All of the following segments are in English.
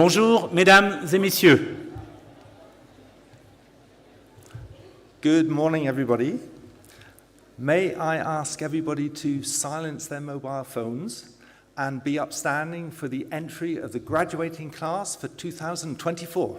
Bonjour, mesdames et messieurs. Good morning, everybody. May I ask everybody to silence their mobile phones and be upstanding for the entry of the graduating class for 2024.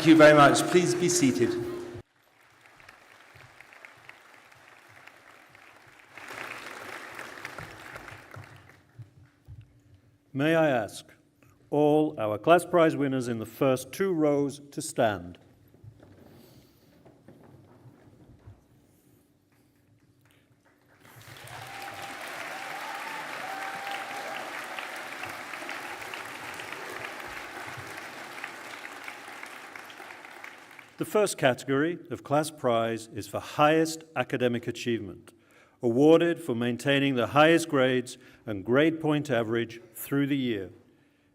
Thank you very much. Please be seated. May I ask all our class prize winners in the first two rows to stand. The first category of class prize is for highest academic achievement, awarded for maintaining the highest grades and grade point average through the year.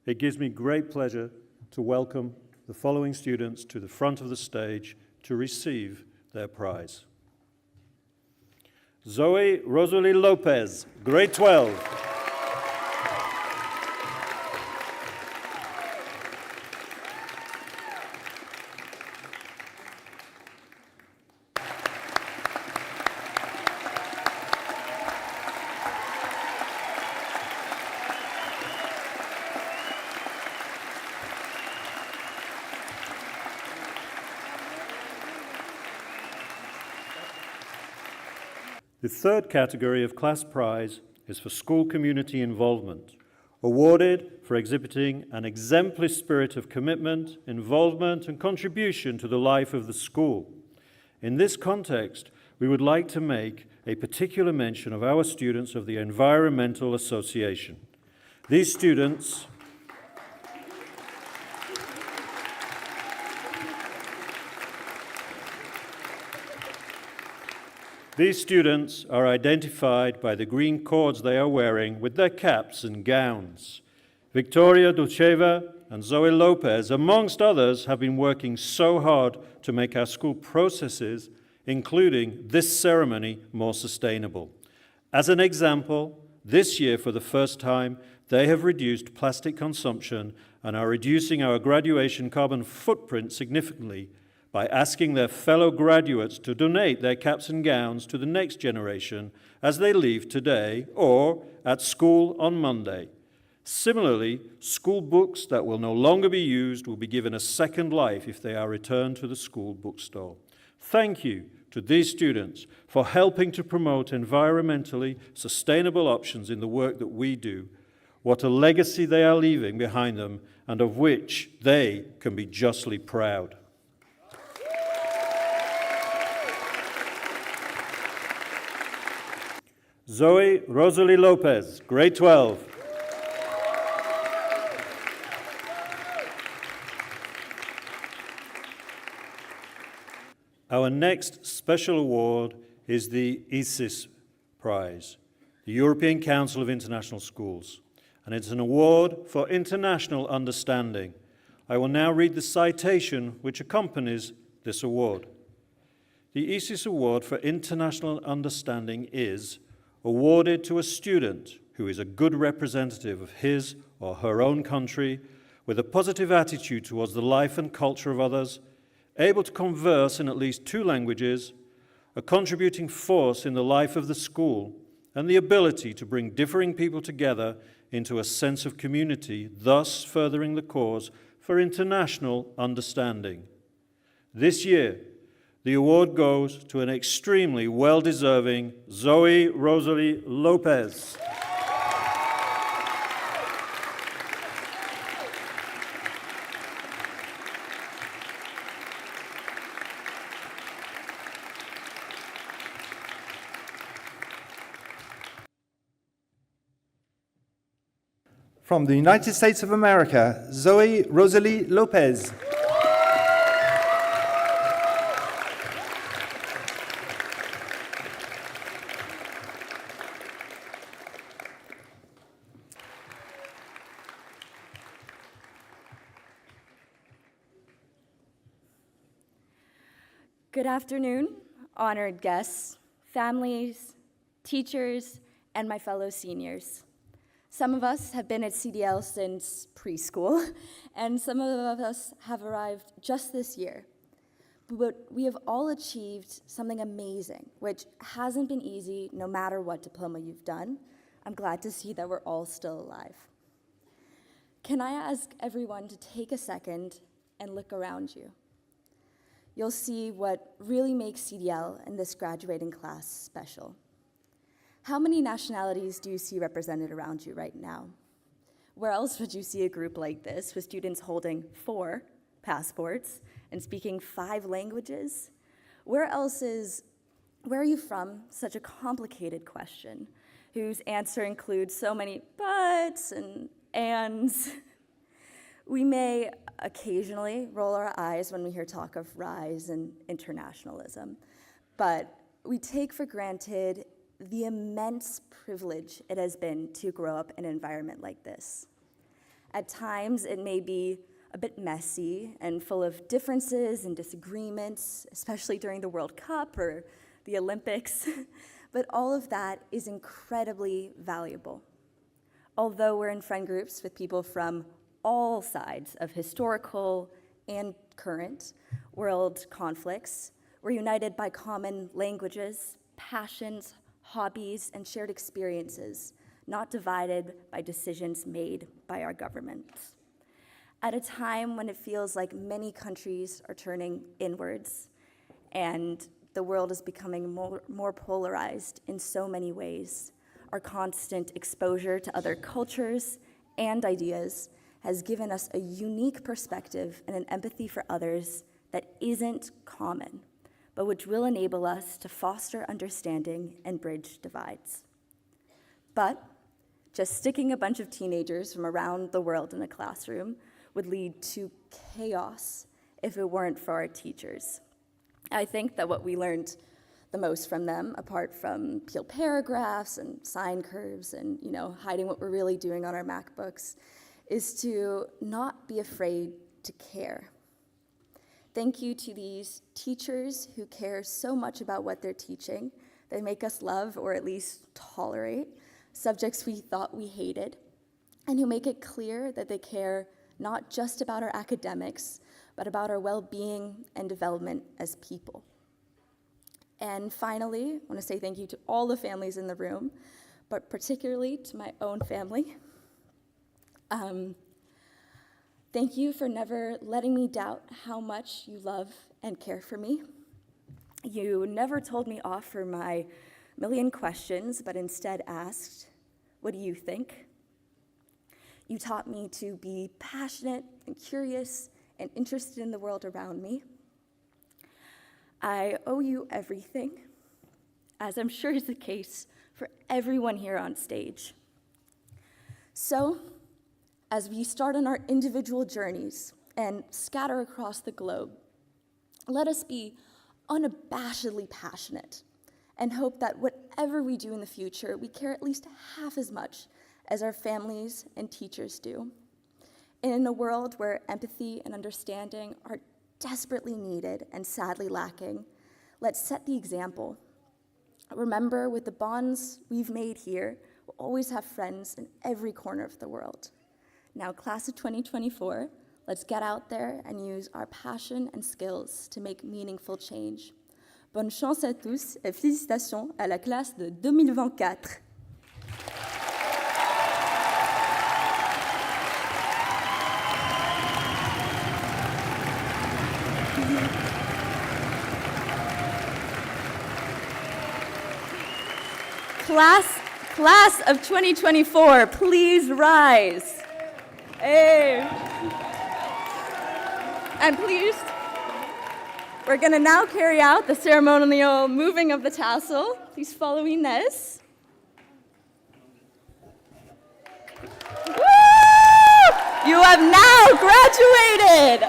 It gives me great pleasure to welcome the following students to the front of the stage to receive their prize. Zoe Rosalie Lopez, grade 12. The third category of class prize is for school community involvement, awarded for exhibiting an exemplary spirit of commitment, involvement, and contribution to the life of the school. In this context, we would like to make a particular mention of our students of the Environmental Association. These students are identified by the green cords they are wearing with their caps and gowns. Victoria Dulceva and Zoe Lopez, amongst others, have been working so hard to make our school processes, including this ceremony, more sustainable. As an example, this year, for the first time, they have reduced plastic consumption and are reducing our graduation carbon footprint significantly by asking their fellow graduates to donate their caps and gowns to the next generation as they leave today or at school on Monday. Similarly, school books that will no longer be used will be given a second life if they are returned to the school bookstore. Thank you to these students for helping to promote environmentally sustainable options in the work that we do. What a legacy they are leaving behind them, and of which they can be justly proud. Zoe Rosalie Lopez, grade 12. Our next special award is the ISIS Prize, the European Council of International Schools, and it's an award for international understanding. I will now read the citation which accompanies this award. The ISIS Award for International Understanding is awarded to a student who is a good representative of his or her own country, with a positive attitude towards the life and culture of others, able to converse in at least 2 languages, a contributing force in the life of the school, and the ability to bring differing people together into a sense of community, thus furthering the cause for international understanding. This year, the award goes to an extremely well-deserving Zoe Rosalie Lopez. From the United States of America, Zoe Rosalie Lopez. Good afternoon, honored guests, families, teachers, and my fellow seniors. Some of us have been at CDL since preschool, and some of us have arrived just this year. But we have all achieved something amazing, which hasn't been easy no matter what diploma you've done. I'm glad to see that we're all still alive. Can I ask everyone to take a second and look around you? You'll see what really makes CDL and this graduating class special. How many nationalities do you see represented around you right now? Where else would you see a group like this with students holding 4 passports and speaking 5 languages? Where are you from? Such a complicated question, whose answer includes so many buts and ands. We may occasionally roll our eyes when we hear talk of rise and internationalism, but we take for granted the immense privilege it has been to grow up in an environment like this. At times, it may be a bit messy and full of differences and disagreements, especially during the World Cup or the Olympics, but all of that is incredibly valuable. Although we're in friend groups with people from all sides of historical and current world conflicts, we're united by common languages, passions, hobbies, and shared experiences, not divided by decisions made by our governments. At a time when it feels like many countries are turning inwards and the world is becoming more polarized in so many ways, our constant exposure to other cultures and ideas has given us a unique perspective and an empathy for others that isn't common, but which will enable us to foster understanding and bridge divides. But just sticking a bunch of teenagers from around the world in a classroom would lead to chaos if it weren't for our teachers. I think that what we learned the most from them, apart from peeled paragraphs and sine curves and hiding what we're really doing on our MacBooks, is to not be afraid to care. Thank you to these teachers who care so much about what they're teaching. They make us love, or at least tolerate, subjects we thought we hated, and who make it clear that they care not just about our academics, but about our well-being and development as people. And finally, I want to say thank you to all the families in the room, but particularly to my own family. Thank you for never letting me doubt how much you love and care for me. You never told me off for my million questions, but instead asked, "What do you think?" You taught me to be passionate and curious and interested in the world around me. I owe you everything, as I'm sure is the case for everyone here on stage. So, as we start on our individual journeys and scatter across the globe, let us be unabashedly passionate and hope that whatever we do in the future, we care at least half as much as our families and teachers do. And in a world where empathy and understanding are desperately needed and sadly lacking, let's set the example. Remember, with the bonds we've made here, we'll always have friends in every corner of the world. Now, class of 2024, let's get out there and use our passion and skills to make meaningful change. Bonne chance à tous et félicitations à la classe de 2024. Class of 2024, please rise. Hey. And please, we're going to now carry out the ceremonial moving of the tassel. Please follow Inez. Woo! You have now graduated.